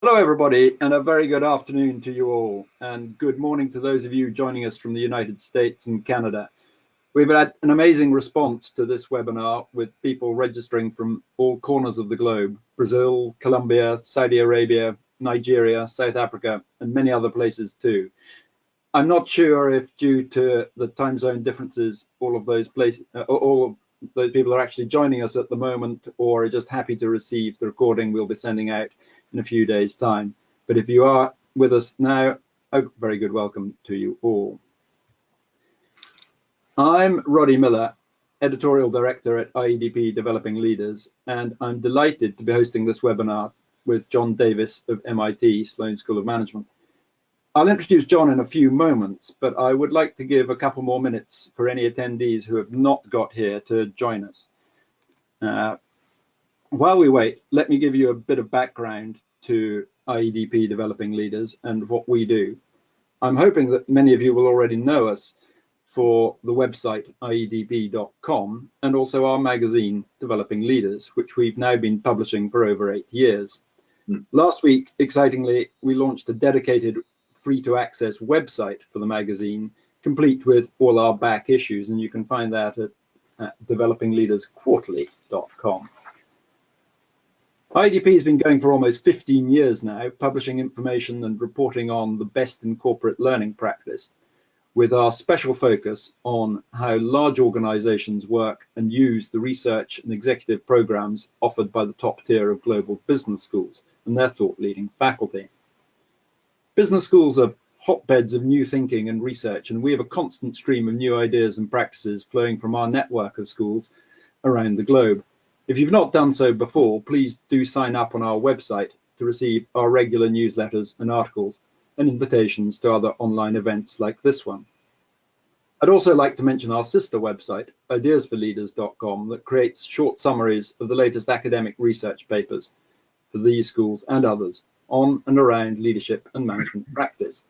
Hello, everybody, and a very good afternoon to you all, and good morning to those of you joining us from the United States and Canada. We've had an amazing response to this webinar with people registering from all corners of the globe: Brazil, Colombia, Saudi Arabia, Nigeria, South Africa, and many other places too. I'm not sure if, due to the time zone differences, all of those people are actually joining us at the moment, or are just happy to receive the recording we'll be sending out in a few days' time. But if you are with us now, a very good welcome to you all. I'm Roddy Miller, Editorial Director at IEDP Developing Leaders, and I'm delighted to be hosting this webinar with John Davis of MIT Sloan School of Management. I'll introduce John in a few moments, but I would like to give a couple more minutes for any attendees who have not got here to join us. While we wait, let me give you a bit of background to IEDP Developing Leaders and what we do. I'm hoping that many of you will already know us for the website iedp.com and also our magazine Developing Leaders, which we've now been publishing for over 8 years. Last week, excitingly, we launched a dedicated free-to-access website for the magazine, complete with all our back issues, and you can find that at developingleadersquarterly.com. IEDP has been going for almost 15 years now, publishing information and reporting on the best in corporate learning practice, with our special focus on how large organizations work and use the research and executive programs offered by the top tier of global business schools and their thought-leading faculty. Business schools are hotbeds of new thinking and research, and we have a constant stream of new ideas and practices flowing from our network of schools around the globe. If you've not done so before, please do sign up on our website to receive our regular newsletters and articles and invitations to other online events like this one. I'd also like to mention our sister website, ideasforleaders.com, that creates short summaries of the latest academic research papers for these schools and others on and around leadership and management practice.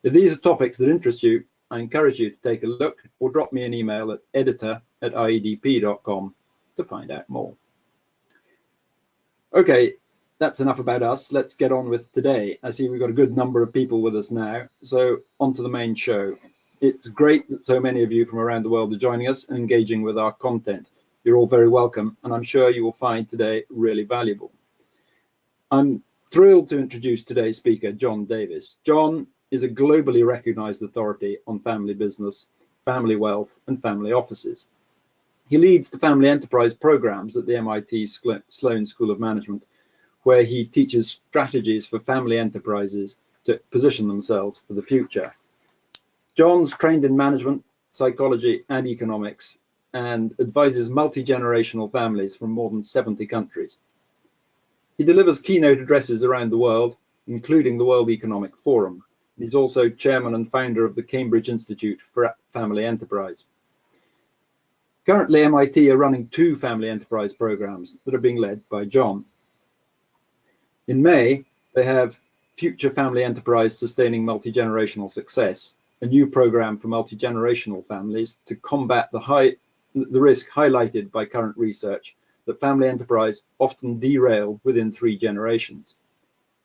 If these are topics that interest you, I encourage you to take a look or drop me an email at editor@iedp.com to find out more. Okay, that's enough about us. Let's get on with today. I see we've got a good number of people with us now, so on to the main show. It's great that so many of you from around the world are joining us and engaging with our content. You're all very welcome, and I'm sure you will find today really valuable. I'm thrilled to introduce today's speaker, John Davis. John is a globally recognized authority on family business, family wealth, and family offices. He leads the family enterprise programs at the MIT Sloan School of Management, where he teaches strategies for family enterprises to position themselves for the future. John's trained in management, psychology, and economics, and advises multi-generational families from more than 70 countries. He delivers keynote addresses around the world, including the World Economic Forum. He's also chairman and founder of the Cambridge Institute for Family Enterprise. Currently, MIT are running 2 family enterprise programs that are being led by John. In May, they have Future Family Enterprise Sustaining Multi-Generational Success, a new program for multi-generational families to combat the risk highlighted by current research that family enterprise often derail within 3 generations.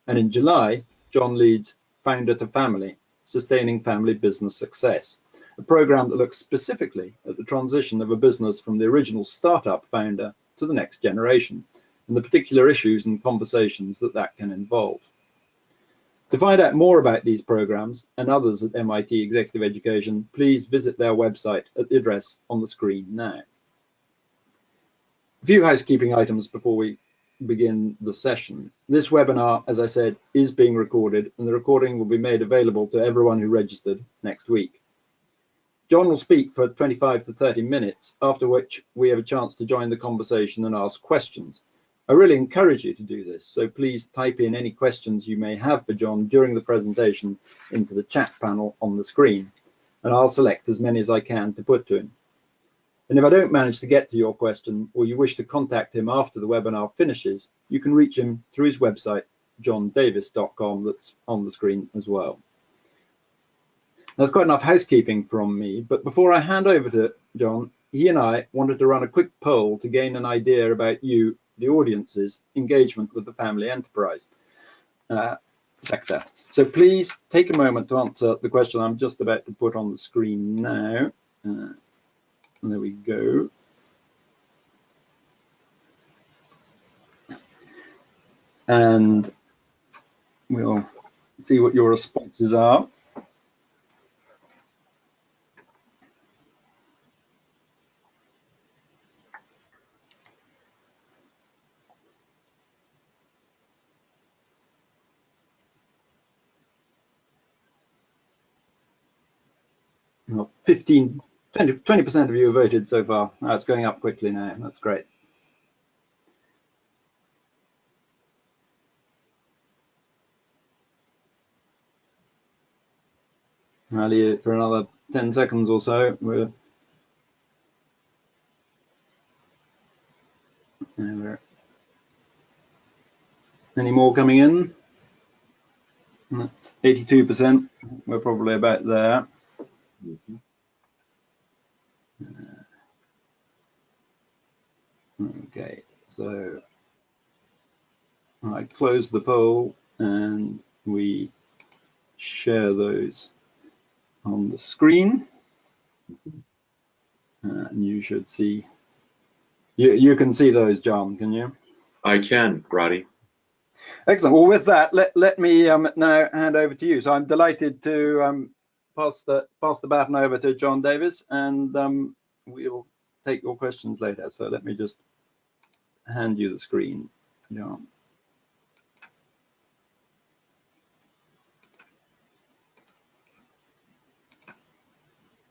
And in July, John leads Founder to Family, Sustaining Family Business Success, a program that looks specifically at the transition of a business from the original startup founder to the next generation, and the particular issues and conversations that can involve. To find out more about these programs and others at MIT Executive Education, please visit their website at the address on the screen now. A few housekeeping items before we begin the session. This webinar, as I said, is being recorded, and the recording will be made available to everyone who registered next week. John will speak for 25 to 30 minutes, after which we have a chance to join the conversation and ask questions. I really encourage you to do this, so please type in any questions you may have for John during the presentation into the chat panel on the screen, and I'll select as many as I can to put to him. And if I don't manage to get to your question, or you wish to contact him after the webinar finishes, you can reach him through his website, johndavis.com, that's on the screen as well. That's quite enough housekeeping from me, but before I hand over to John, he and I wanted to run a quick poll to gain an idea about you, the audience's engagement with the family enterprise. sector. So please take a moment to answer the question I'm just about to put on the screen now. There we go. And we'll see what your responses are. Well, 20% of you have voted so far. It's going up quickly now. That's great. I'll leave it for another 10 seconds or so. Any more coming in? That's 82%. We're probably about there. Okay, so I close the poll and we share those on the screen. And you should see, you can see those, John, can you? I can, Roddy. Excellent. Well, with that, let me now hand over to you. So I'm delighted to pass the baton over to John Davis, and we'll take your questions later. So let me just hand you the screen, John.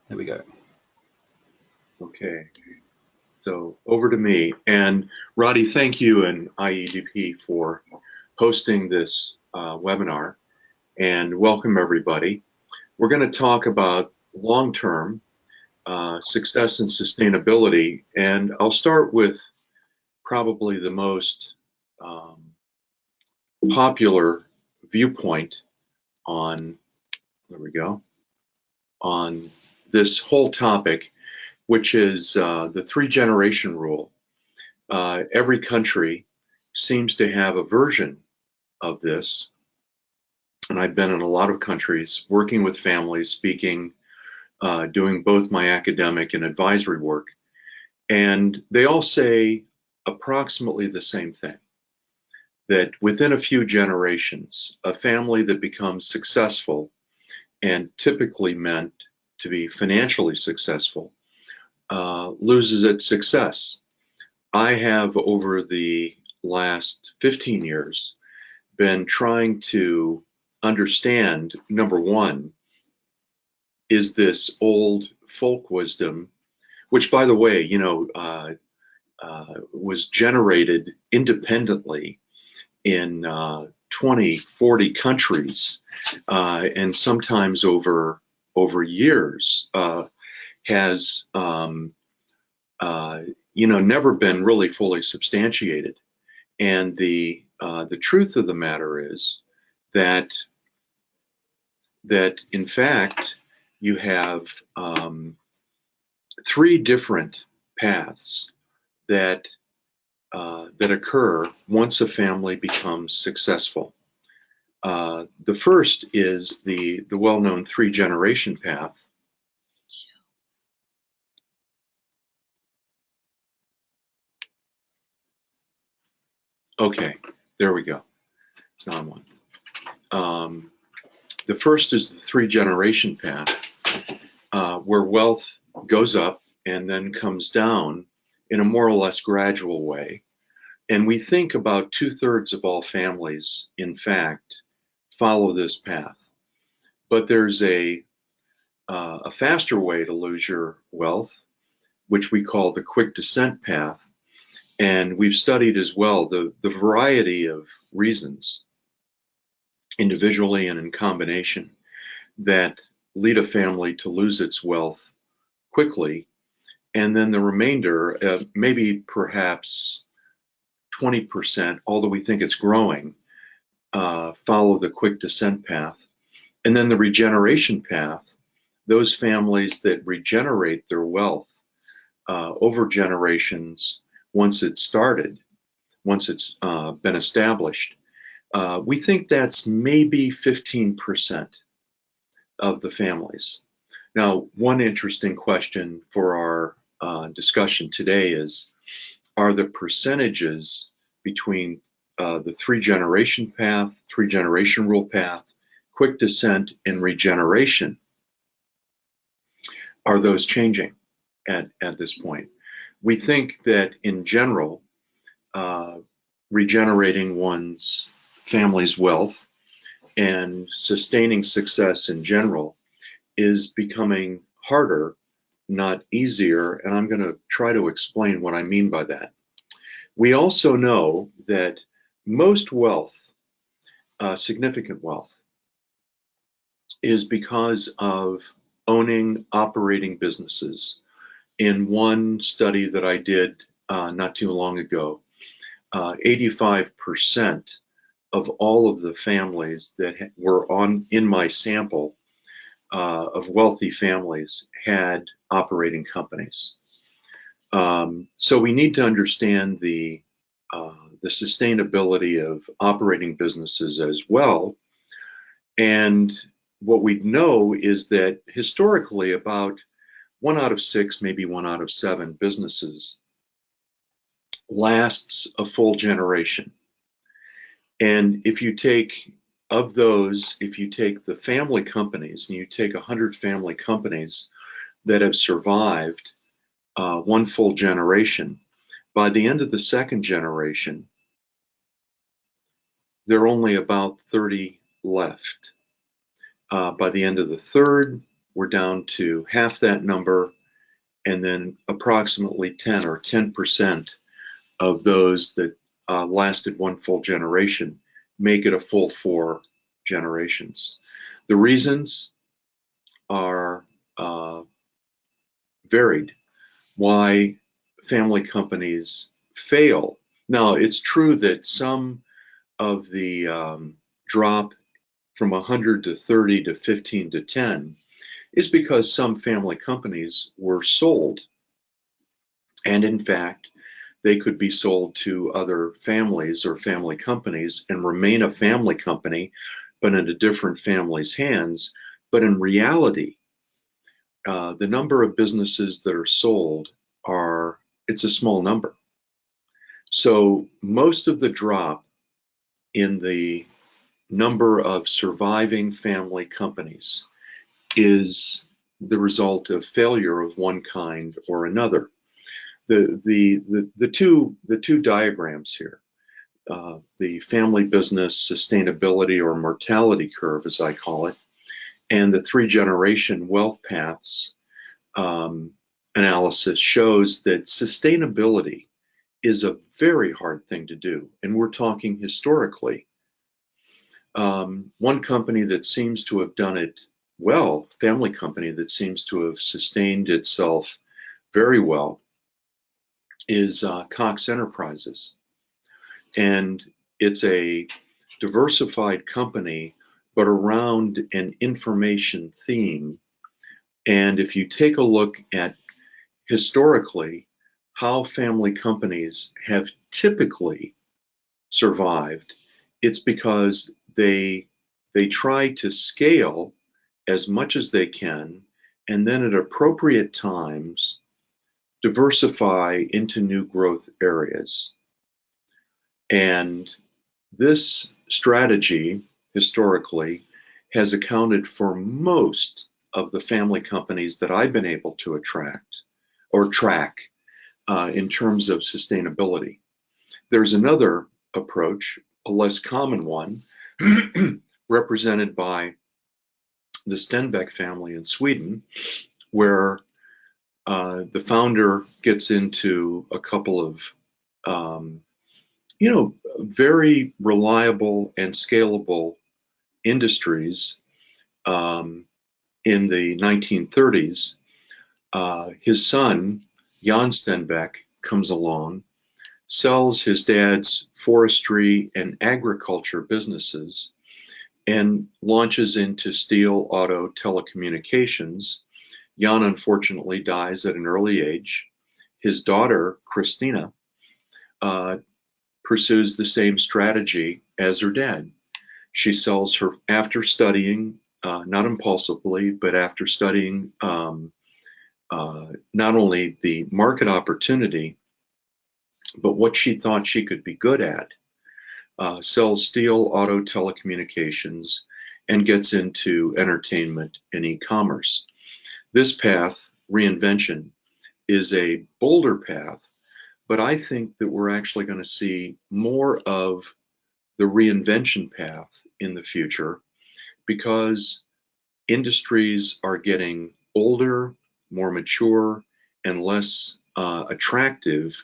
There we go. Okay. So over to me. And Roddy, thank you and IEDP for hosting this webinar, and welcome everybody. We're going to talk about long-term success and sustainability, and I'll start with probably the most popular viewpoint on, there we go, on this whole topic, which is the 3-generation rule. Every country seems to have a version of this, and I've been in a lot of countries working with families, speaking, doing both my academic and advisory work, and they all say approximately the same thing, that within a few generations, a family that becomes successful, and typically meant to be financially successful, loses its success. I have, over the last 15 years, been trying to understand, number one, is this old folk wisdom, which, by the way, you know, was generated independently in 20, 40 countries, and sometimes over years, has you know, never been really fully substantiated. And the truth of the matter is that in fact you have 3 different paths that occur once a family becomes successful. The first is the well-known 3-generation path. Okay, there we go. Now I'm on. The first is the 3-generation path, where wealth goes up and then comes down in a more or less gradual way. And we think about 2/3 of all families, in fact, follow this path. But there's a faster way to lose your wealth, which we call the quick descent path. And we've studied as well the variety of reasons, individually and in combination, that lead a family to lose its wealth quickly. And then the remainder, maybe perhaps 20%, although we think it's growing, follow the quick descent path. And then the regeneration path, those families that regenerate their wealth over generations, once it's started, once it's been established, We think that's maybe 15% of the families. Now, one interesting question for our discussion today is, are the percentages between the three-generation path, three-generation rule path, quick descent, and regeneration, are those changing at this point? We think that in general, regenerating one's family's wealth and sustaining success in general is becoming harder, not easier, and I'm going to try to explain what I mean by that. We also know that most wealth, significant wealth, is because of owning, operating businesses. In one study that I did not too long ago, 85% of all of the families that were in my sample of wealthy families had operating companies. So we need to understand the sustainability of operating businesses as well. And what we know is that historically about 1 out of 6, maybe 1 out of 7 businesses lasts a full generation. And if you take, of those, if you take the family companies and you take 100 family companies that have survived 1 full generation, by the end of the 2nd generation, there are only about 30 left. By the end of the 3rd, we're down to half that number, and then approximately 10 or 10% of those that lasted 1 full generation make it a full 4 generations. The reasons are varied why family companies fail. Now, it's true that some of the drop from 100 to 30 to 15 to 10 is because some family companies were sold. And in fact, they could be sold to other families or family companies and remain a family company, but in a different family's hands. But in reality, the number of businesses that are sold it's a small number. So most of the drop in the number of surviving family companies is the result of failure of one kind or another. The two diagrams here, the family business sustainability or mortality curve, as I call it, and the 3-generation wealth paths analysis shows that sustainability is a very hard thing to do, and we're talking historically. One company that seems to have done it well, family company that seems to have sustained itself very well, is Cox Enterprises. And it's a diversified company, but around an information theme. And if you take a look at historically how family companies have typically survived, it's because they try to scale as much as they can, and then at appropriate times diversify into new growth areas. And this strategy historically has accounted for most of the family companies that I've been able to attract or track in terms of sustainability. There's another approach, a less common one, represented by the Stenbeck family in Sweden, where the founder gets into a couple of very reliable and scalable industries in the 1930s. His son, Jan Stenbeck, comes along, sells his dad's forestry and agriculture businesses, and launches into steel, auto, telecommunications. Jan unfortunately dies at an early age. His daughter, Christina, pursues the same strategy as her dad. She sells her after studying, not impulsively, but after studying not only the market opportunity, but what she thought she could be good at. Sells steel, auto, telecommunications, and gets into entertainment and e-commerce. This path, reinvention, is a bolder path, but I think that we're actually going to see more of the reinvention path in the future because industries are getting older, more mature, and less attractive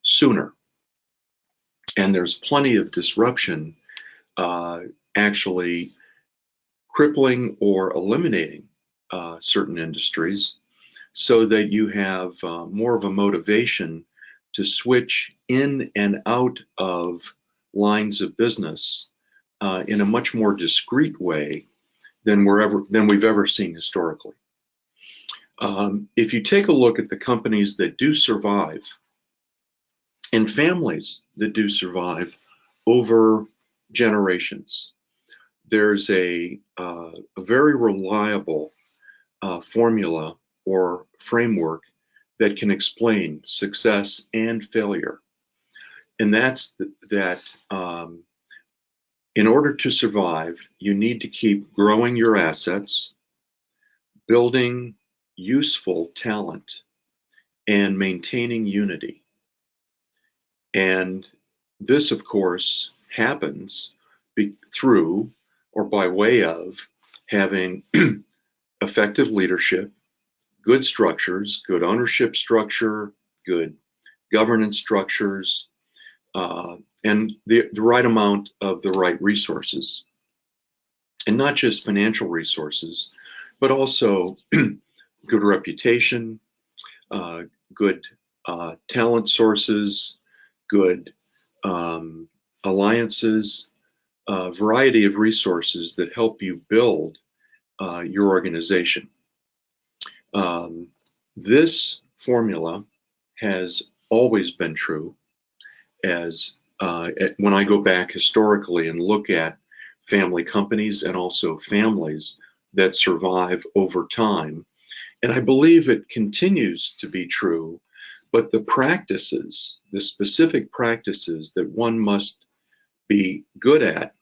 sooner. And there's plenty of disruption actually crippling or eliminating certain industries so that you have more of a motivation to switch in and out of lines of business in a much more discreet way than we've ever seen historically. If you take a look at the companies that do survive and families that do survive over generations, there's a very reliable formula or framework that can explain success and failure. And that's that in order to survive, you need to keep growing your assets, building useful talent, and maintaining unity. And this, of course, happens through or by way of having effective leadership, good structures, good ownership structure, good governance structures, and the right amount of the right resources. And not just financial resources, but also good reputation, good talent sources, good alliances, a variety of resources that help you build your organization. This formula has always been true as when I go back historically and look at family companies and also families that survive over time. And I believe it continues to be true, but the practices, the specific practices that one must be good at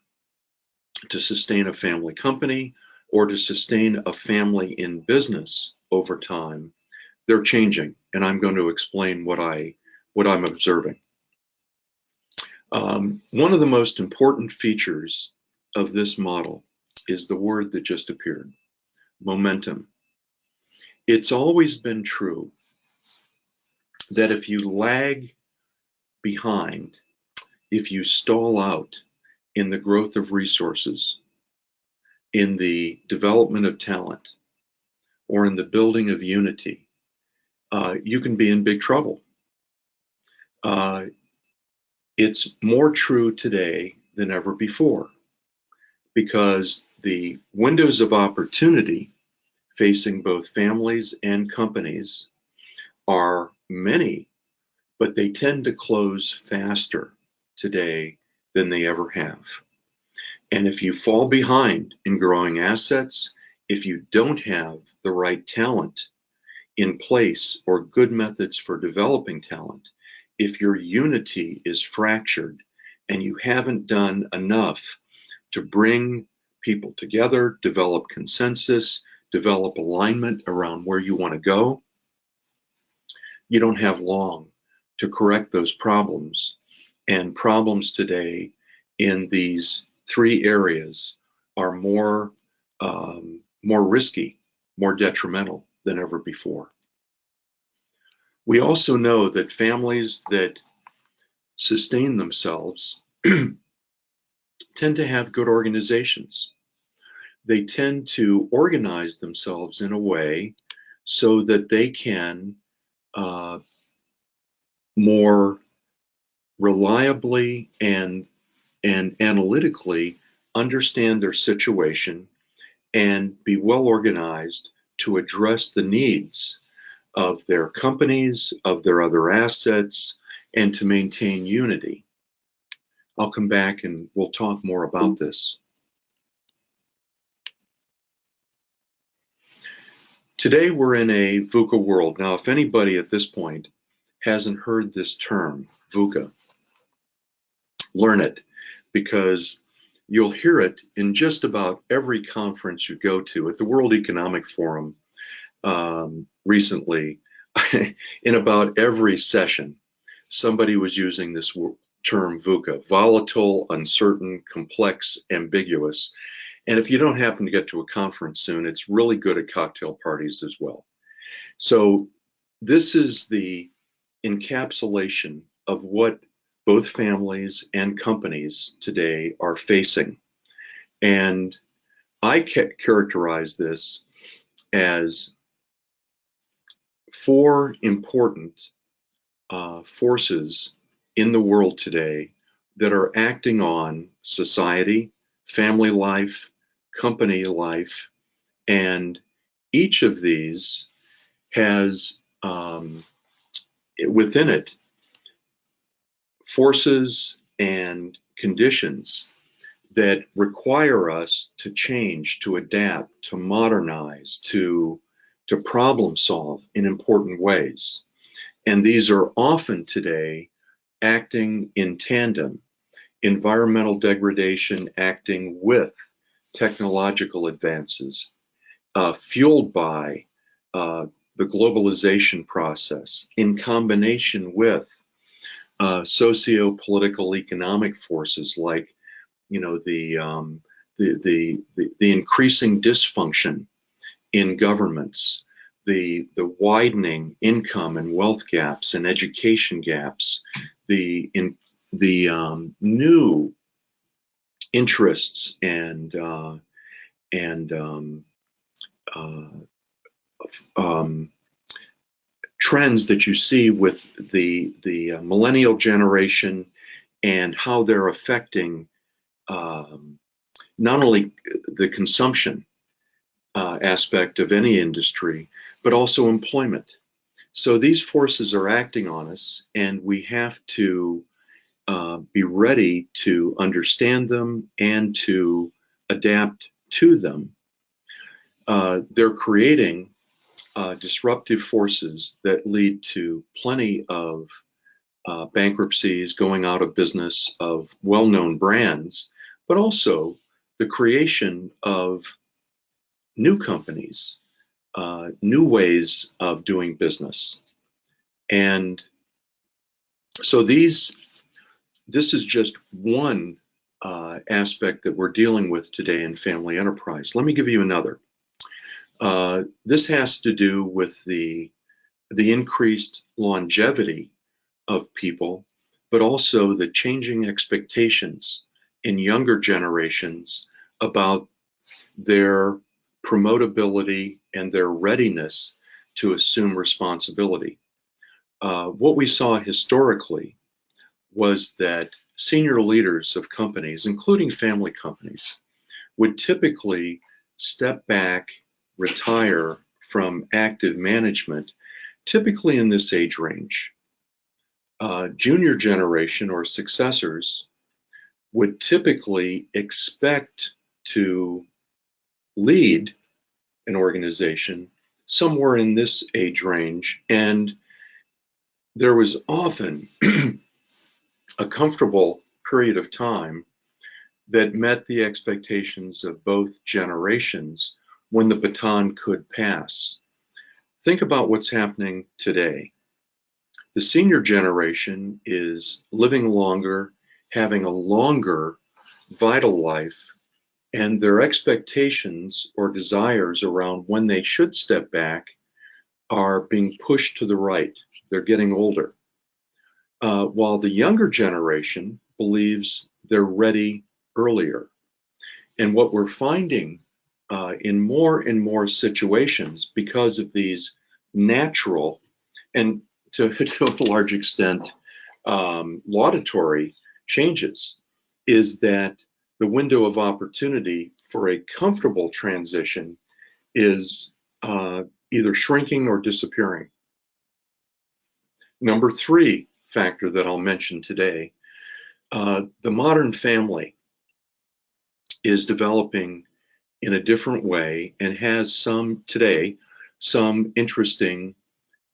to sustain a family company or to sustain a family in business over time, they're changing. And I'm going to explain what I'm observing. One of the most important features of this model is the word that just appeared, momentum. It's always been true that if you lag behind, if you stall out in the growth of resources, in the development of talent, or in the building of unity, you can be in big trouble. It's more true today than ever before because the windows of opportunity facing both families and companies are many, but they tend to close faster today than they ever have. And if you fall behind in growing assets, if you don't have the right talent in place or good methods for developing talent, if your unity is fractured and you haven't done enough to bring people together, develop consensus, develop alignment around where you want to go, you don't have long to correct those problems. And problems today in these three areas are more risky, more detrimental than ever before. We also know that families that sustain themselves tend to have good organizations. They tend to organize themselves in a way so that they can more reliably and analytically understand their situation and be well organized to address the needs of their companies, of their other assets, and to maintain unity. I'll come back and we'll talk more about this. Today we're in a VUCA world. Now, if anybody at this point hasn't heard this term, VUCA, learn it, because you'll hear it in just about every conference you go to. At the World Economic Forum recently, in about every session, somebody was using this term VUCA: volatile, uncertain, complex, ambiguous. And if you don't happen to get to a conference soon, it's really good at cocktail parties as well. So this is the encapsulation of what both families and companies today are facing. And I characterize this as four important forces in the world today that are acting on society, family life, company life, and each of these has within it forces and conditions that require us to change, to adapt, to modernize, to problem solve in important ways. And these are often today acting in tandem. Environmental degradation acting with technological advances, fueled by the globalization process, in combination with socio-political economic forces like, you know, the increasing dysfunction in governments, the widening income and wealth gaps and education gaps, the new interests and trends that you see with the millennial generation and how they're affecting not only the consumption aspect of any industry, but also employment. So these forces are acting on us, and we have to be ready to understand them and to adapt to them. They're creating disruptive forces that lead to plenty of bankruptcies, going out of business of well-known brands, but also the creation of new companies, new ways of doing business. And so this is just one aspect that we're dealing with today in family enterprise. Let me give you another. This has to do with the increased longevity of people, but also the changing expectations in younger generations about their promotability and their readiness to assume responsibility. What we saw historically was that senior leaders of companies, including family companies, would typically step back, retire from active management, typically in this age range. Junior generation or successors would typically expect to lead an organization somewhere in this age range, and there was often a comfortable period of time that met the expectations of both generations when the baton could pass. Think about what's happening today. The senior generation is living longer, having a longer vital life, and their expectations or desires around when they should step back are being pushed to the right. They're getting older. While the younger generation believes they're ready earlier. And what we're finding in more and more situations, because of these natural and to a large extent laudatory changes, is that the window of opportunity for a comfortable transition is either shrinking or disappearing. Number three factor that I'll mention today, The modern family is developing in a different way and has some interesting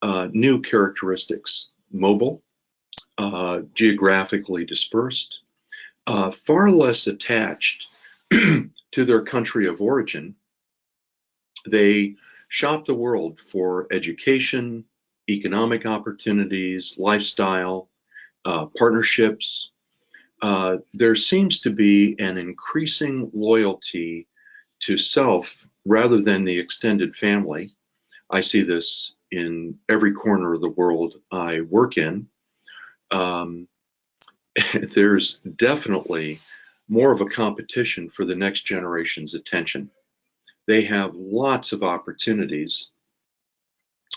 new characteristics. Mobile, geographically dispersed, far less attached to their country of origin. They shop the world for education, economic opportunities, lifestyle, partnerships. There seems to be an increasing loyalty to self rather than the extended family. I see this in every corner of the world I work in. There's definitely more of a competition for the next generation's attention. They have lots of opportunities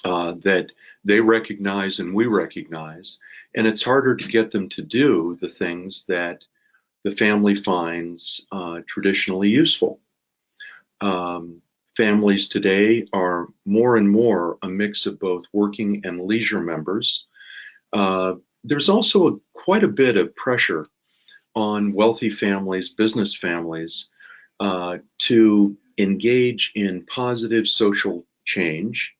that they recognize and we recognize, and it's harder to get them to do the things that the family finds traditionally useful. Families today are more and more a mix of both working and leisure members. There's also quite a bit of pressure on wealthy families, business families, to engage in positive social change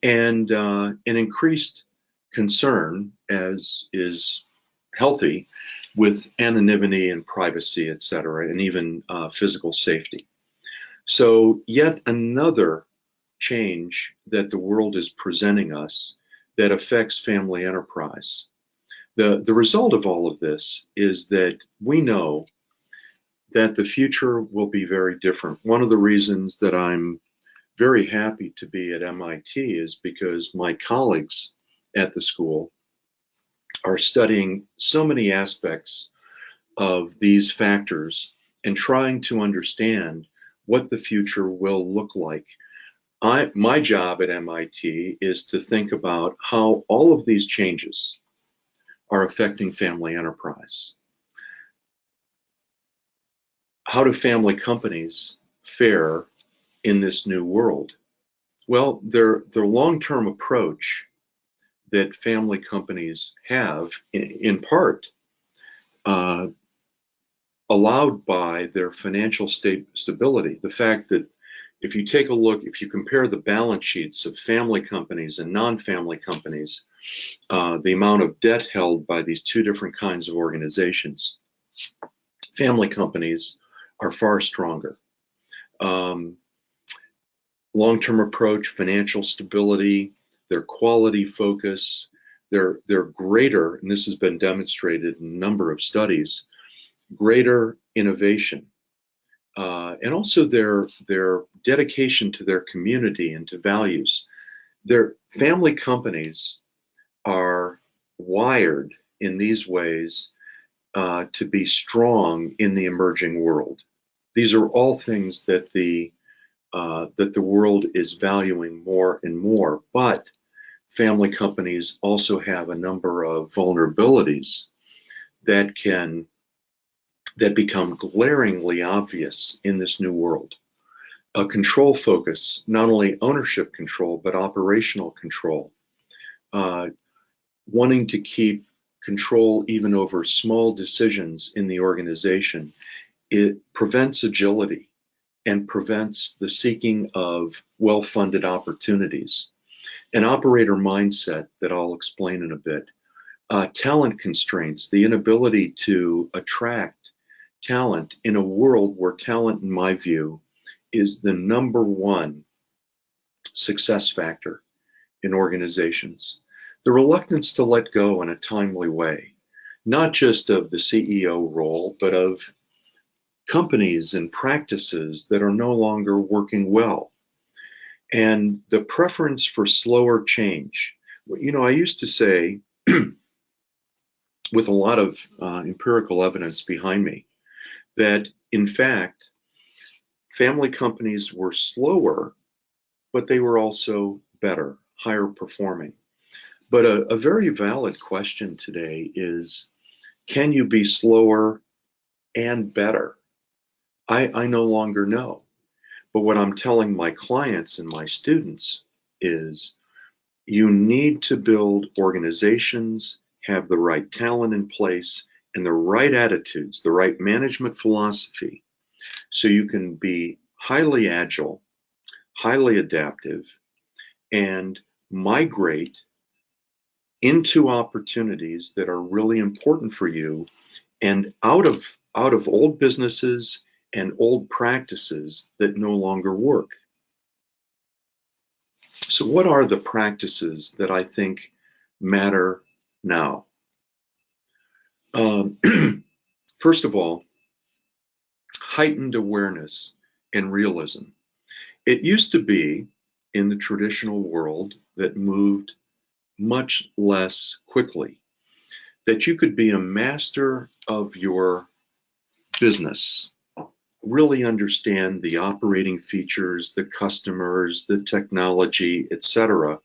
and an increased concern, as is healthy, with anonymity and privacy, et cetera, and even physical safety. So yet another change that the world is presenting us that affects family enterprise. The result of all of this is that we know that the future will be very different. One of the reasons that I'm very happy to be at MIT is because my colleagues at the school are studying so many aspects of these factors and trying to understand what the future will look like. My job at MIT is to think about how all of these changes are affecting family enterprise. How do family companies fare in this new world? Well, their long-term approach that family companies have, in part, allowed by their financial stability. The fact that if you take a look, if you compare the balance sheets of family companies and non-family companies, the amount of debt held by these two different kinds of organizations, family companies are far stronger. Long-term approach, financial stability, their quality focus, they're greater, and this has been demonstrated in a number of studies, greater innovation, and also their dedication to their community and to values. Their family companies are wired in these ways to be strong in the emerging world. These are all things that the world is valuing more and more, but family companies also have a number of vulnerabilities that become glaringly obvious in this new world. A control focus, not only ownership control, but operational control. Wanting to keep control even over small decisions in the organization, it prevents agility and prevents the seeking of well-funded opportunities. An operator mindset that I'll explain in a bit. Talent constraints, the inability to attract talent in a world where talent, in my view, is the number one success factor in organizations. The reluctance to let go in a timely way, not just of the CEO role, but of companies and practices that are no longer working well. And the preference for slower change. You know, I used to say, with a lot of empirical evidence behind me, that in fact, family companies were slower, but they were also better, higher performing. But a very valid question today is, can you be slower and better? I no longer know. But what I'm telling my clients and my students is, you need to build organizations, have the right talent in place, and the right attitudes, the right management philosophy, so you can be highly agile, highly adaptive, and migrate into opportunities that are really important for you and out of old businesses and old practices that no longer work. So what are the practices that I think matter now? First of all, heightened awareness and realism. It used to be in the traditional world that moved much less quickly, that you could be a master of your business, really understand the operating features, the customers, the technology, etc.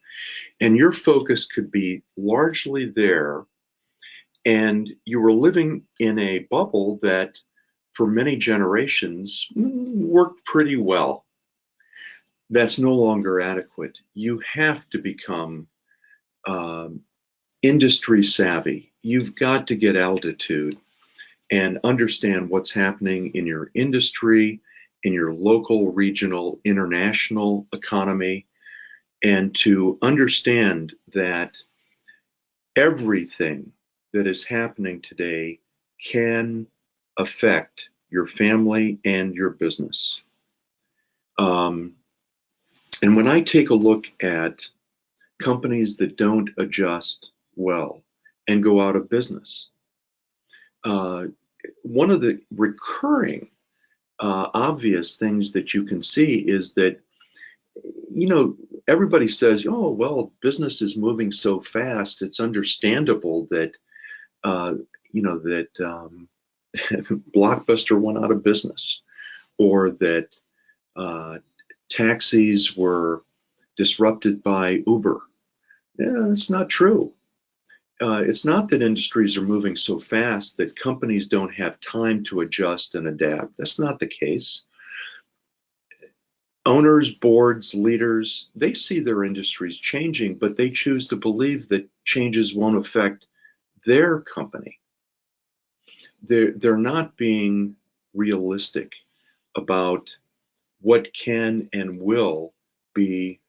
And your focus could be largely there. And you were living in a bubble that for many generations worked pretty well. That's no longer adequate. You have to become industry savvy. You've got to get altitude and understand what's happening in your industry, in your local, regional, international economy, and to understand that everything that is happening today can affect your family and your business. And when I take a look at companies that don't adjust well and go out of business, one of the recurring obvious things that you can see is that, you know, everybody says, oh, well, business is moving so fast, it's understandable that, you know, that Blockbuster went out of business, or that taxis were disrupted by Uber. Yeah, that's not true. It's not that industries are moving so fast that companies don't have time to adjust and adapt. That's not the case. Owners, boards, leaders, they see their industries changing, but they choose to believe that changes won't affect their company. They're not being realistic about what can and will be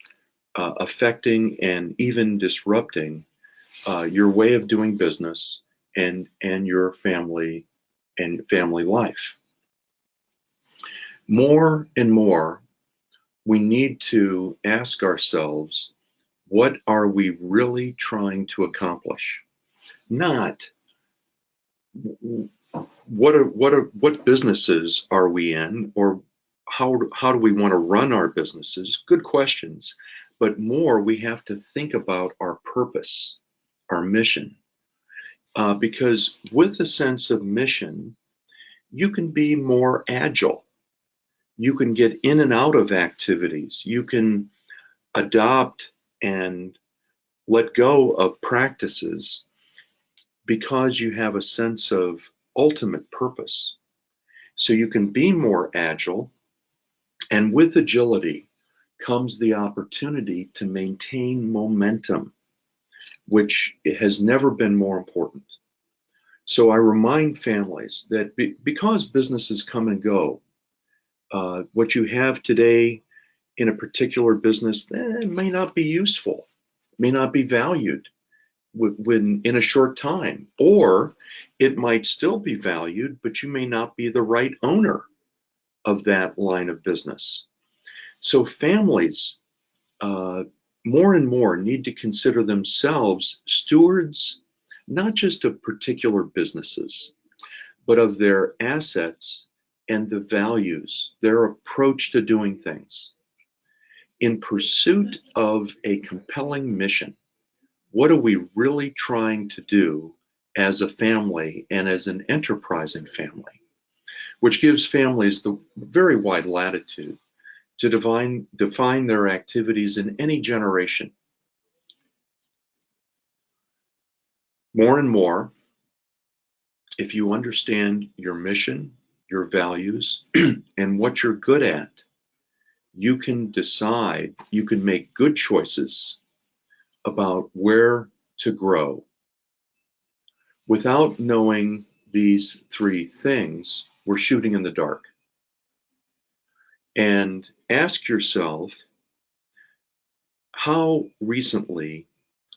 affecting and even disrupting your way of doing business and your family and family life. More and more, we need to ask ourselves, what are we really trying to accomplish? Not what businesses are we in, or how do we want to run our businesses? Good questions, but more, we have to think about our purpose, our mission, because with a sense of mission, you can be more agile. You can get in and out of activities. You can adopt and let go of practices because you have a sense of ultimate purpose. So you can be more agile, and with agility comes the opportunity to maintain momentum, which has never been more important. So I remind families that because businesses come and go, what you have today in a particular business may not be useful, may not be valued in a short time, or it might still be valued, but you may not be the right owner of that line of business. So families more and more need to consider themselves stewards, not just of particular businesses, but of their assets and the values, their approach to doing things. In pursuit of a compelling mission, what are we really trying to do as a family and as an enterprising family? Which gives families the very wide latitude to define their activities in any generation. More and more, if you understand your mission, your values, and what you're good at, you can decide, you can make good choices about where to grow. Without knowing these three things, we're shooting in the dark. And ask yourself, how recently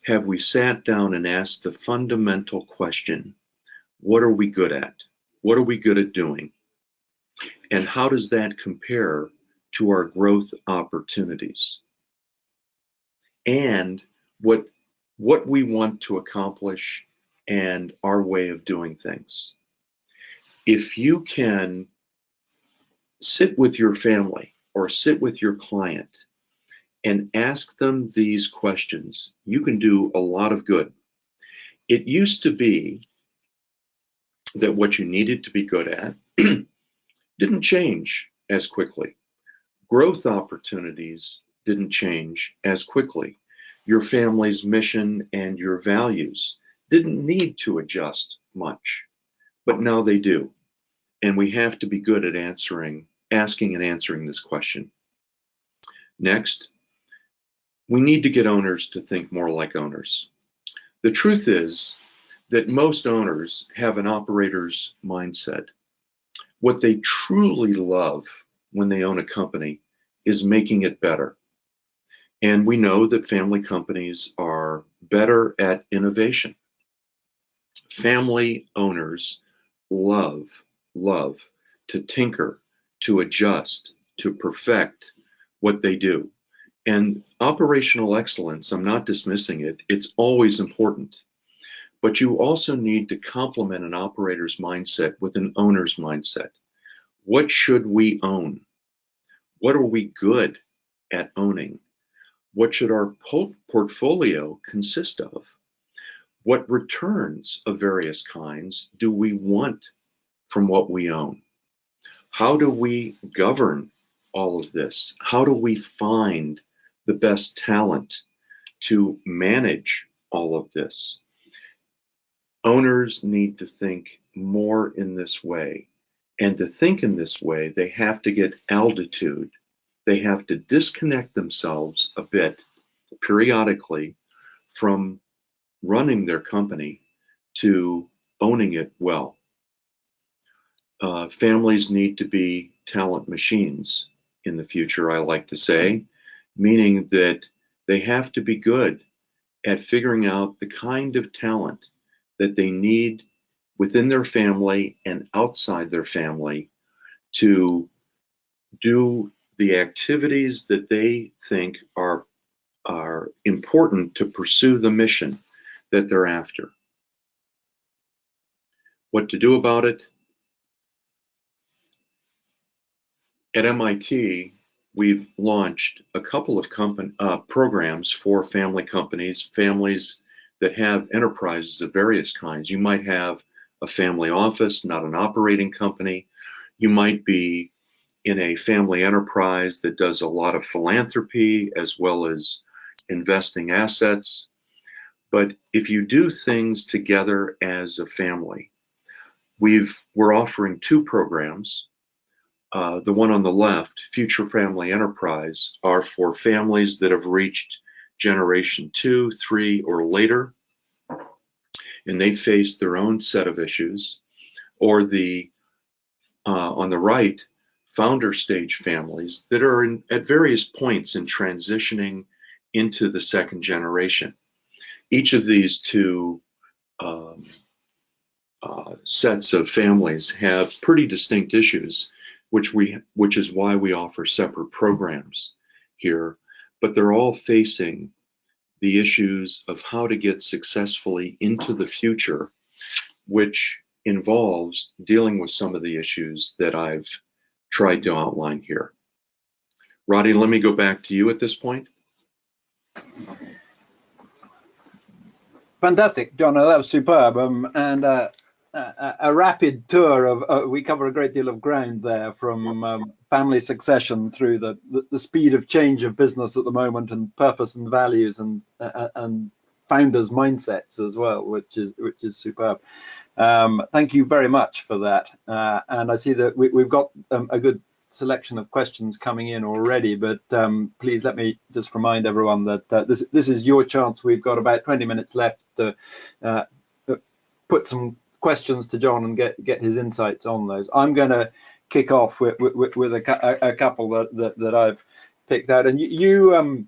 have we sat down and asked the fundamental question, what are we good at? What are we good at doing? And how does that compare to our growth opportunities? And what we want to accomplish and our way of doing things. If you can sit with your family or sit with your client and ask them these questions, you can do a lot of good. It used to be that what you needed to be good at didn't change as quickly. Growth opportunities didn't change as quickly. Your family's mission and your values didn't need to adjust much, but now they do. And we have to be good at asking and answering this question. Next, we need to get owners to think more like owners. The truth is that most owners have an operator's mindset. What they truly love when they own a company is making it better. And we know that family companies are better at innovation. Family owners love to tinker, to adjust, to perfect what they do. And operational excellence, I'm not dismissing it, it's always important. But you also need to complement an operator's mindset with an owner's mindset. What should we own? What are we good at owning? What should our portfolio consist of? What returns of various kinds do we want from what we own? How do we govern all of this? How do we find the best talent to manage all of this? Owners need to think more in this way. And to think in this way, they have to get altitude. They have to disconnect themselves a bit periodically from running their company to owning it well. Families need to be talent machines in the future, I like to say, meaning that they have to be good at figuring out the kind of talent that they need within their family and outside their family to do the activities that they think are important to pursue the mission that they're after. What to do about it? At MIT, we've launched a couple of programs for family companies, families that have enterprises of various kinds. You might have a family office, not an operating company. You might be in a family enterprise that does a lot of philanthropy as well as investing assets. But if you do things together as a family, we're offering two programs. The one on the left, Future Family Enterprise, are for families that have reached generation 2, 3, or later, and they face their own set of issues. Or on the right, founder stage families that are at various points in transitioning into the second generation. Each of these two sets of families have pretty distinct issues, which is why we offer separate programs here, but they're all facing the issues of how to get successfully into the future, which involves dealing with some of the issues that I've tried to outline here. Roddy, let me go back to you at this point. Fantastic, John. That was superb, and a rapid tour of. We cover a great deal of ground there, from family succession through the speed of change of business at the moment, and purpose and values, and founders' mindsets as well, which is superb. Thank you very much for that. And I see that we've got a good selection of questions coming in already, but please let me just remind everyone that this is your chance. We've got about 20 minutes left to put some questions to John and get his insights on those. I'm going to kick off with a couple that I've picked out. And you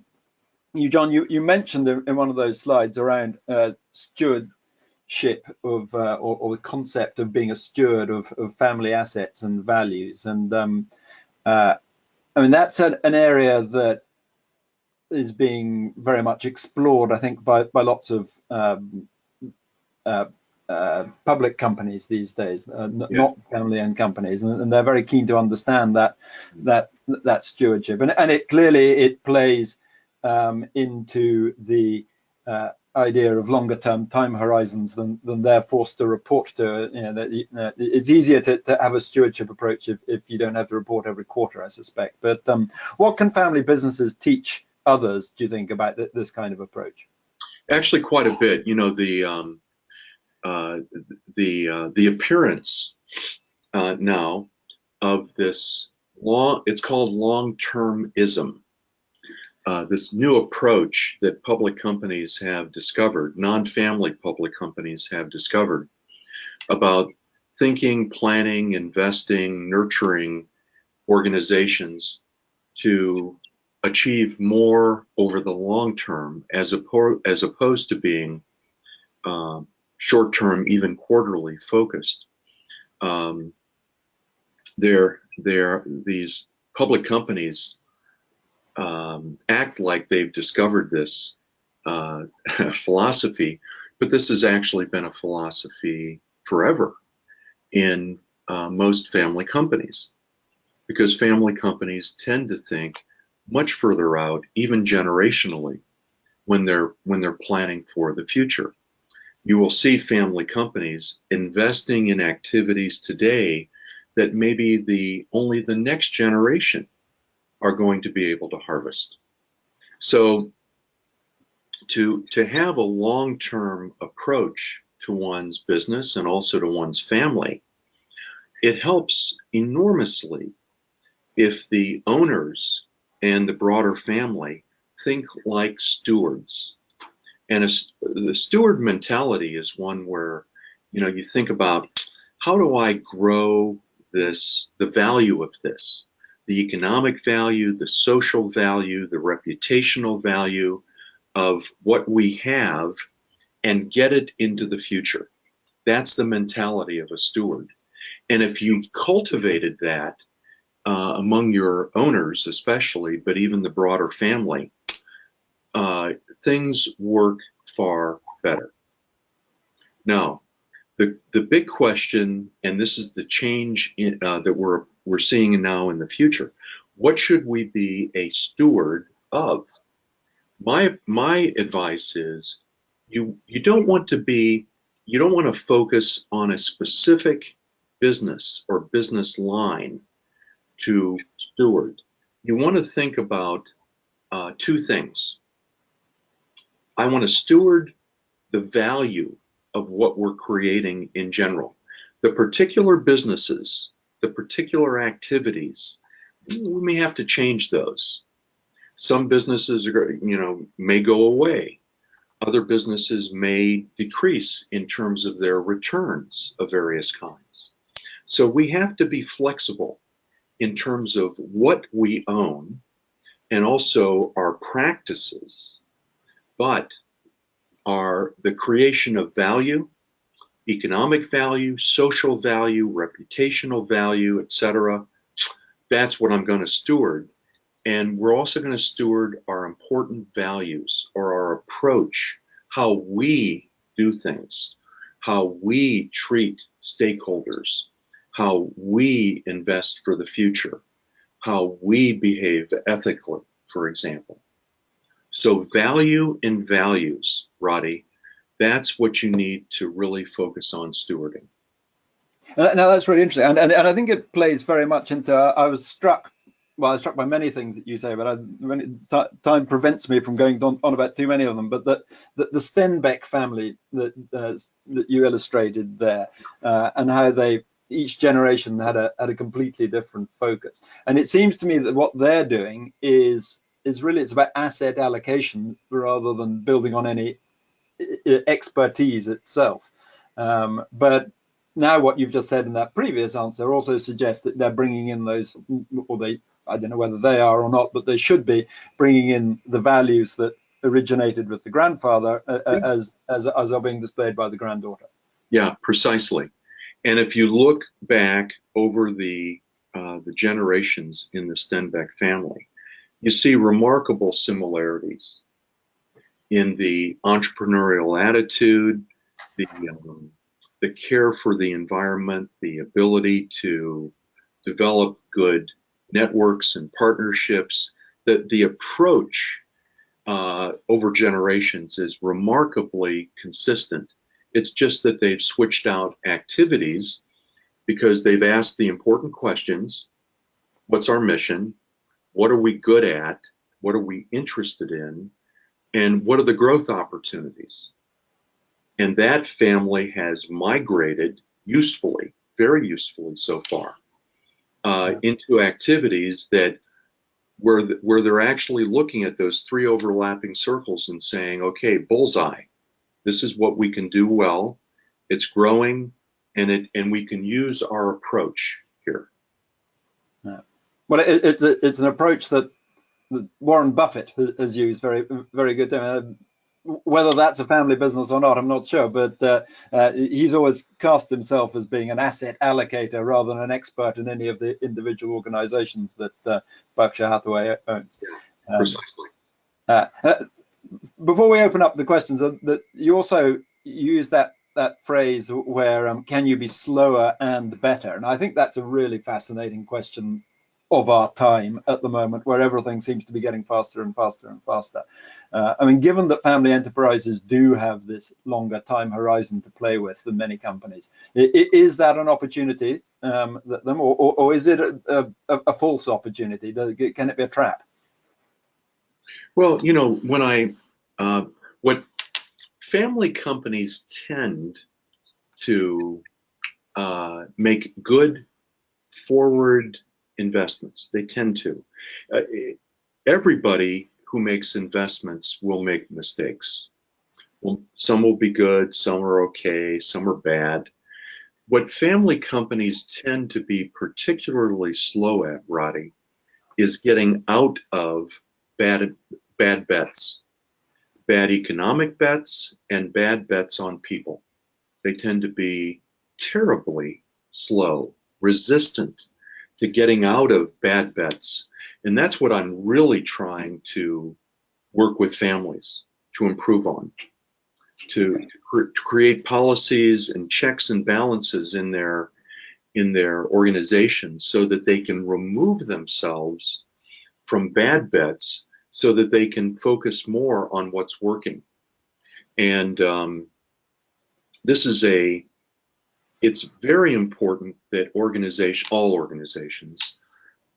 John, you mentioned in one of those slides around stewardship of or the concept of being a steward of family assets and values. And I mean, that's an area that is being very much explored, I think, by lots of public companies these days, not family-owned companies, and they're very keen to understand that stewardship. And it clearly plays into the idea of longer-term time horizons than they're forced to report to. It's easier to have a stewardship approach if you don't have to report every quarter, I suspect. But what can family businesses teach others, do you think, about this kind of approach? Actually, quite a bit. You know, the appearance now of this it's called long-termism. This new approach that public companies have discovered, non-family public companies have discovered, about thinking, planning, investing, nurturing organizations to achieve more over the long term, as opposed to being short-term, even quarterly focused. These public companies act like they've discovered this philosophy, but this has actually been a philosophy forever in most family companies, because family companies tend to think much further out, even generationally, when they're planning for the future. You will see family companies investing in activities today that maybe only the next generation are going to be able to harvest. So to have a long-term approach to one's business and also to one's family, it helps enormously if the owners and the broader family think like stewards. And the steward mentality is one where, you think about, how do I grow this, the value of this, the economic value, the social value, the reputational value of what we have, and get it into the future. That's the mentality of a steward. And if you've cultivated that among your owners especially, but even the broader family, things work far better. Now, the big question, and this is the change that we're seeing now in the future, what should we be a steward of? My advice is, you don't want to focus on a specific business or business line to steward. You want to think about two things. I want to steward the value of what we're creating in general. The particular businesses, the particular activities, we may have to change those. Some businesses may go away. Other businesses may decrease in terms of their returns of various kinds. So we have to be flexible in terms of what we own and also our practices, but the creation of value, economic value, social value, reputational value, etc. That's what I'm going to steward. And we're also going to steward our important values, or our approach, how we do things, how we treat stakeholders, how we invest for the future, how we behave ethically, for example. So value and values, Roddy, that's what you need to really focus on stewarding. Now that's really interesting, and I think it plays very much into. I was struck by many things that you say, but time prevents me from going on about too many of them. But the Stenbeck family that you illustrated there, and how each generation had a completely different focus. And it seems to me that what they're doing is really, it's about asset allocation rather than building on any expertise itself. But now what you've just said in that previous answer also suggests that they're bringing in those, or they, I don't know whether they are or not, but they should be bringing in the values that originated with the grandfather as are being displayed by the granddaughter. Yeah, precisely. And if you look back over the generations in the Stenbeck family, you see remarkable similarities in the entrepreneurial attitude, the care for the environment, the ability to develop good networks and partnerships. The approach over generations is remarkably consistent. It's just that they've switched out activities because they've asked the important questions. What's our mission? What are we good at? What are we interested in? And what are the growth opportunities? And that family has migrated usefully, very usefully so far, into activities that where they're actually looking at those three overlapping circles and saying, okay, bullseye, this is what we can do well. It's growing, and we can use our approach here. Yeah. Well, it's an approach that Warren Buffett has used very, very good. Whether that's a family business or not, I'm not sure, but he's always cast himself as being an asset allocator rather than an expert in any of the individual organizations that Berkshire Hathaway owns. Precisely. Before we open up the questions, that you also use that phrase where can you be slower and better? And I think that's a really fascinating question of our time at the moment, where everything seems to be getting faster and faster and faster. I mean, given that family enterprises do have this longer time horizon to play with than many companies, is that an opportunity or is it a false opportunity? Can it be a trap? Well, you know, what family companies tend to make good forward investments. They tend to. Everybody who makes investments will make mistakes. Well, some will be good, some are okay, some are bad. What family companies tend to be particularly slow at, Roddy, is getting out of bad bets, bad economic bets, and bad bets on people. They tend to be terribly slow, resistant to getting out of bad bets. And that's what I'm really trying to work with families to improve on, to create policies and checks and balances in their organizations so that they can remove themselves from bad bets so that they can focus more on what's working. And it's very important that all organizations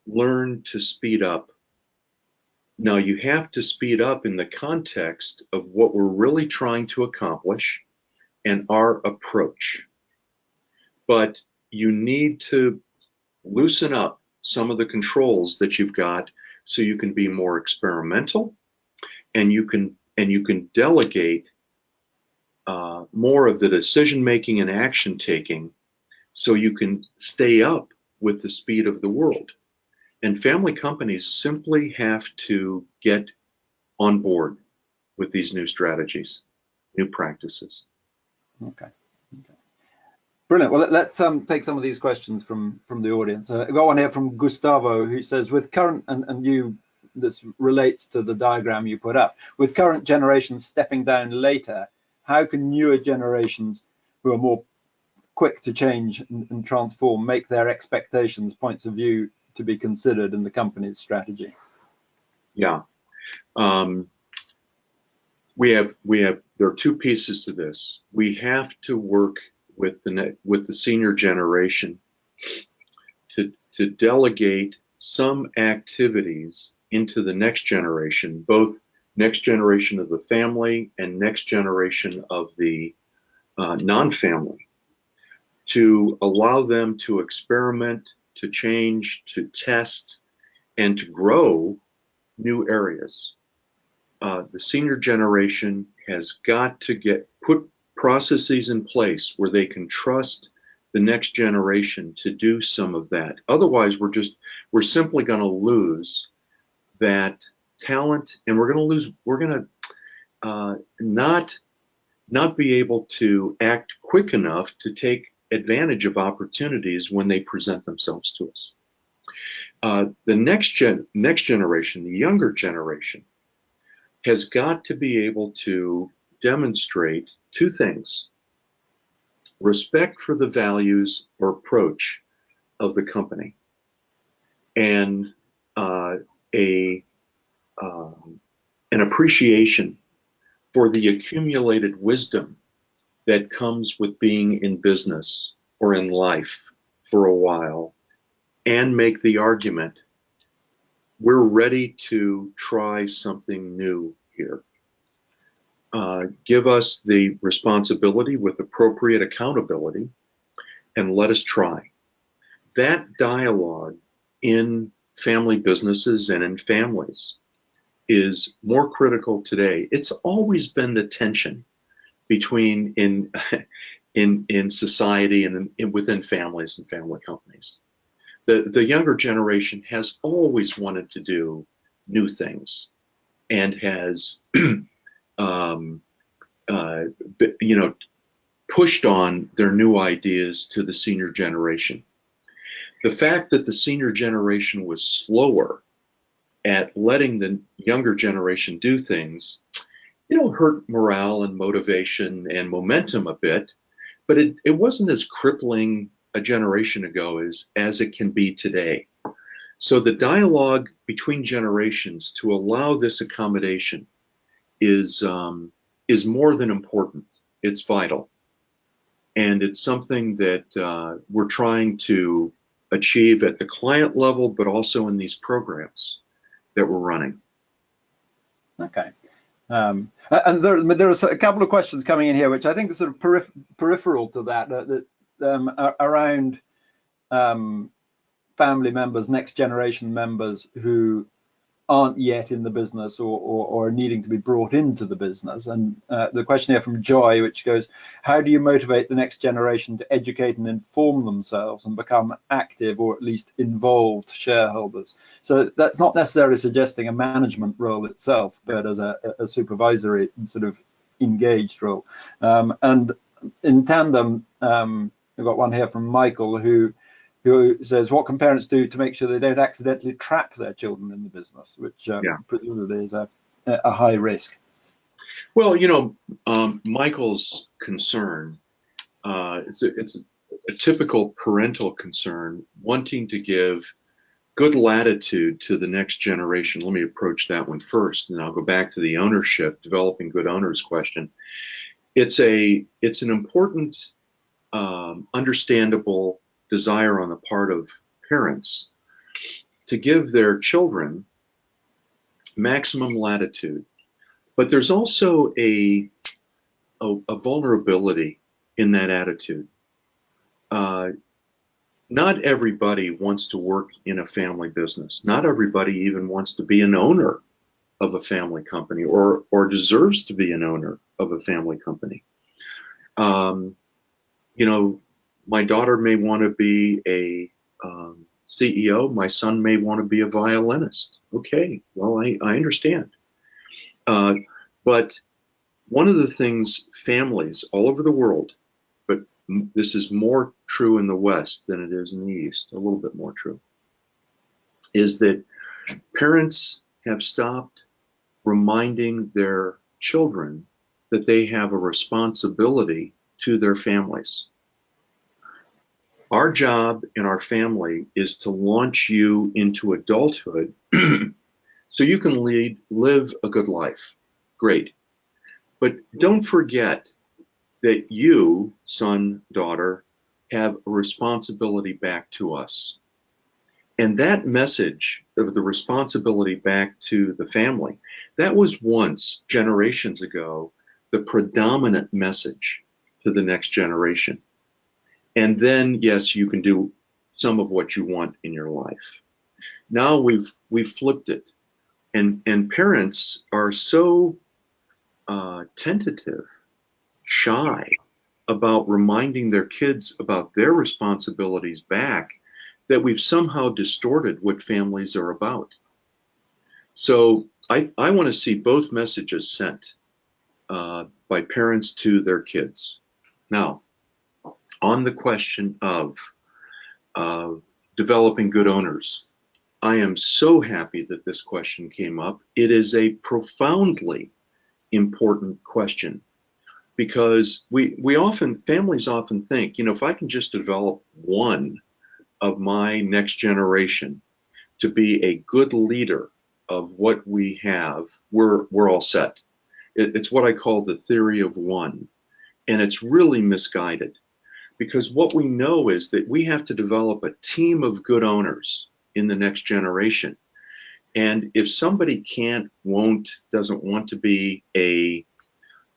learn to speed up. Now, you have to speed up in the context of what we're really trying to accomplish and our approach. But you need to loosen up some of the controls that you've got so you can be more experimental, and you can delegate more of the decision making and action taking so you can stay up with the speed of the world. And family companies simply have to get on board with these new strategies, new practices. Okay. Brilliant. Well, let's take some of these questions from the audience. I've got one here from Gustavo, who says, with current, and this relates to the diagram you put up, with current generations stepping down later, how can newer generations who are more quick to change and transform make their expectations, points of view to be considered in the company's strategy? Yeah. There are two pieces to this. We have to work with the senior generation to delegate some activities into the next generation, both next generation of the family and next generation of the non-family, to allow them to experiment, to change, to test, and to grow new areas. The senior generation has got to put processes in place where they can trust the next generation to do some of that. Otherwise, we're simply going to lose that talent, and we're going to not be able to act quick enough to take advantage of opportunities when they present themselves to us. The next generation, the younger generation, has got to be able to demonstrate two things: respect for the values or approach of the company, and an appreciation for the accumulated wisdom that comes with being in business or in life for a while, and make the argument, we're ready to try something new here. Give us the responsibility with appropriate accountability and let us try. That dialogue in family businesses and in families is more critical today. It's always been the tension between in society and within families and family companies. The younger generation has always wanted to do new things and has pushed on their new ideas to the senior generation. The fact that the senior generation was slower at letting the younger generation do things, hurt morale and motivation and momentum a bit, but it wasn't as crippling a generation ago as it can be today. So the dialogue between generations to allow this accommodation is more than important. It's vital. And it's something that we're trying to achieve at the client level, but also in these programs that we're running. Okay. And there are a couple of questions coming in here, which I think are sort of peripheral to that, around family members, next generation members who aren't yet in the business or are needing to be brought into the business. And the question here from Joy, which goes, how do you motivate the next generation to educate and inform themselves and become active or at least involved shareholders? So that's not necessarily suggesting a management role itself, but as a supervisory sort of engaged role. And in tandem, we've got one here from Michael who says, what can parents do to make sure they don't accidentally trap their children in the business, which presumably is a high risk? Well, Michael's concern, it's a typical parental concern, wanting to give good latitude to the next generation. Let me approach that one first, and I'll go back to the ownership, developing good owners question. It's an important, understandable desire on the part of parents to give their children maximum latitude, but there's also a vulnerability in that attitude. Not everybody wants to work in a family business. Not everybody even wants to be an owner of a family company or deserves to be an owner of a family company. My daughter may want to be a CEO. My son may want to be a violinist. Okay, well, I understand. But one of the things families all over the world, but this is more true in the West than it is in the East, a little bit more true, is that parents have stopped reminding their children that they have a responsibility to their families. Our job in our family is to launch you into adulthood so you can live a good life. Great. But don't forget that you, son, daughter, have a responsibility back to us. And that message of the responsibility back to the family, that was once, generations ago, the predominant message to the next generation. And then, yes, you can do some of what you want in your life. Now we've flipped it, and parents are so tentative, shy, about reminding their kids about their responsibilities back that we've somehow distorted what families are about. So I want to see both messages sent by parents to their kids. Now, on the question of developing good owners, I am so happy that this question came up. It is a profoundly important question because families often think, you know, if I can just develop one of my next generation to be a good leader of what we have, we're all set. It's what I call the theory of one, and it's really misguided because what we know is that we have to develop a team of good owners in the next generation. And if somebody can't, won't, doesn't want to be a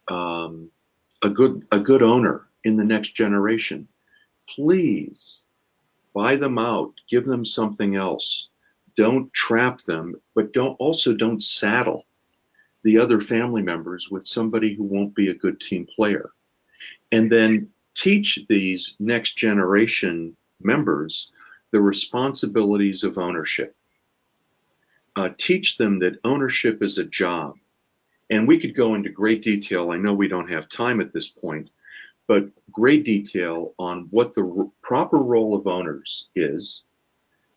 good owner in the next generation, please buy them out, give them something else. Don't trap them, but don't saddle the other family members with somebody who won't be a good team player. And then teach these next generation members the responsibilities of ownership. Teach them that ownership is a job. And we could go into great detail. I know we don't have time at this point, but great detail on what the proper role of owners is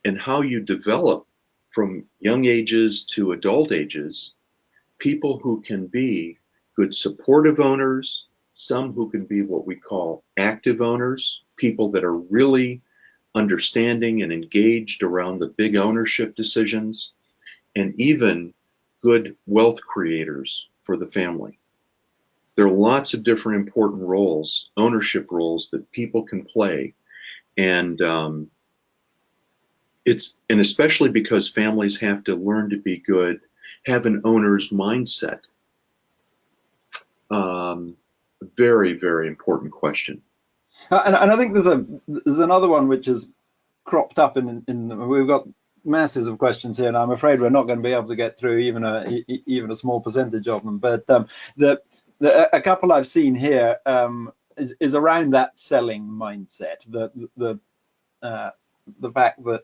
and how you develop from young ages to adult ages people who can be good supportive owners, some who can be what we call active owners, people that are really understanding and engaged around the big ownership decisions, and even good wealth creators for the family. There are lots of different important roles, ownership roles that people can play, and especially because families have to learn to be good, have an owner's mindset. Very, very important question. And I think there's another one which has cropped up in we've got masses of questions here, and I'm afraid we're not going to be able to get through even a small percentage of them. But a couple I've seen here is around that selling mindset, the fact that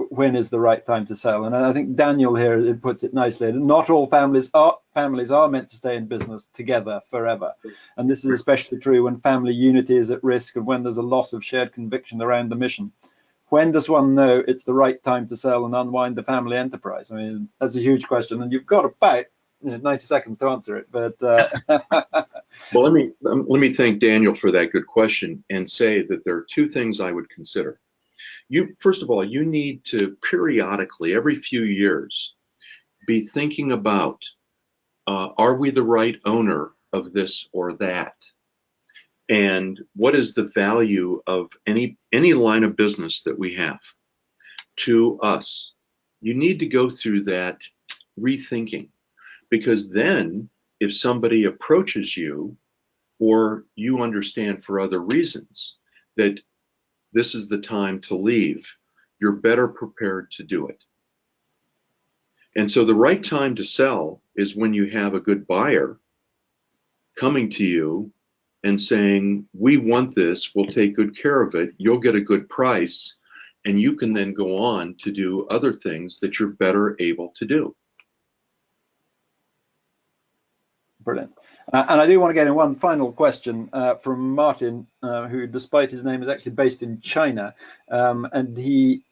when is the right time to sell. And I think Daniel here, it puts it nicely. Not all families are meant to stay in business together forever. And this is especially true when family unity is at risk and when there's a loss of shared conviction around the mission. When does one know it's the right time to sell and unwind the family enterprise? I mean, that's a huge question, and you've got about 90 seconds to answer it. But well, let me thank Daniel for that good question and say that there are two things I would consider. First of all, you need to periodically, every few years, be thinking about, are we the right owner of this or that? And what is the value of any line of business that we have to us? You need to go through that rethinking, because then if somebody approaches you, or you understand for other reasons that this is the time to leave, you're better prepared to do it. And so the right time to sell is when you have a good buyer coming to you and saying, we want this, we'll take good care of it, you'll get a good price, and you can then go on to do other things that you're better able to do. Brilliant. And I do want to get in one final question from Martin, who, despite his name, is actually based in China. And he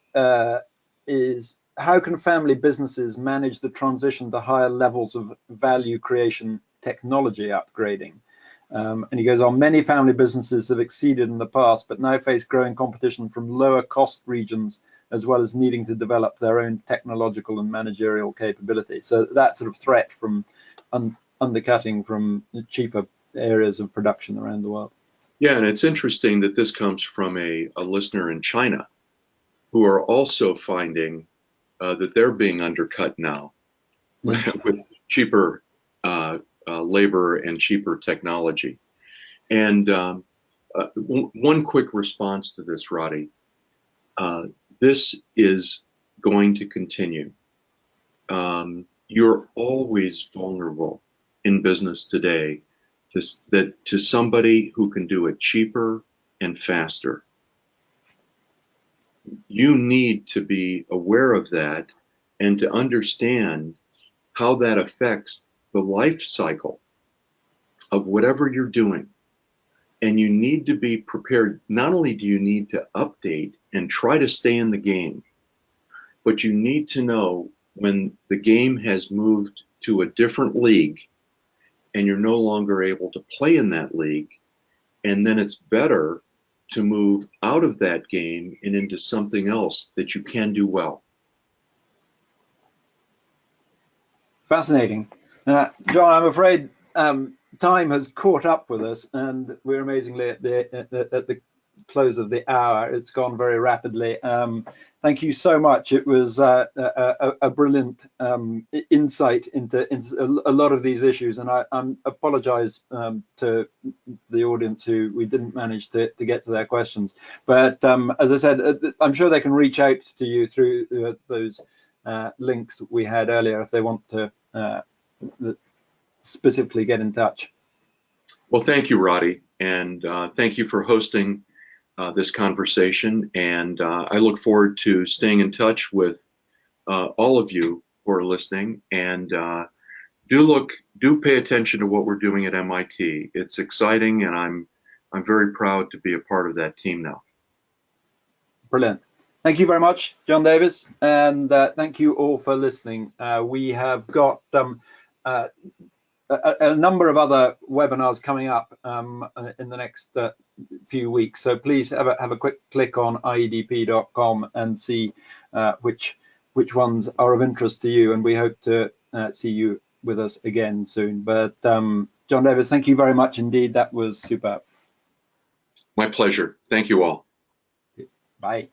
is, how can family businesses manage the transition to higher levels of value creation technology upgrading? And he goes on, many family businesses have exceeded in the past, but now face growing competition from lower cost regions, as well as needing to develop their own technological and managerial capability. So that sort of threat from undercutting from the cheaper areas of production around the world. Yeah, and it's interesting that this comes from a listener in China who are also finding that they're being undercut now with cheaper labor and cheaper technology. And one quick response to this, Roddy, this is going to continue. You're always vulnerable in business today to somebody who can do it cheaper and faster. You need to be aware of that and to understand how that affects the life cycle of whatever you're doing. And you need to be prepared. Not only do you need to update and try to stay in the game, but you need to know when the game has moved to a different league and you're no longer able to play in that league. And then it's better to move out of that game and into something else that you can do well. Fascinating. John, I'm afraid time has caught up with us, and we're amazingly at the close of the hour. It's gone very rapidly. Thank you so much. It was a brilliant insight into a lot of these issues, and I apologize to the audience who we didn't manage to get to their questions. But as I said, I'm sure they can reach out to you through those links we had earlier if they want to specifically get in touch. Well, thank you, Roddy, and thank you for hosting this conversation, and I look forward to staying in touch with all of you who are listening, and do pay attention to what we're doing at MIT. It's exciting, and I'm very proud to be a part of that team now. Brilliant. Thank you very much, John Davis, and thank you all for listening. We have got a number of other webinars coming up in the next few weeks, so please have a quick click on iedp.com and see which ones are of interest to you, and we hope to see you with us again soon. But John Davis, thank you very much indeed. That was superb. My pleasure. Thank you all. Bye.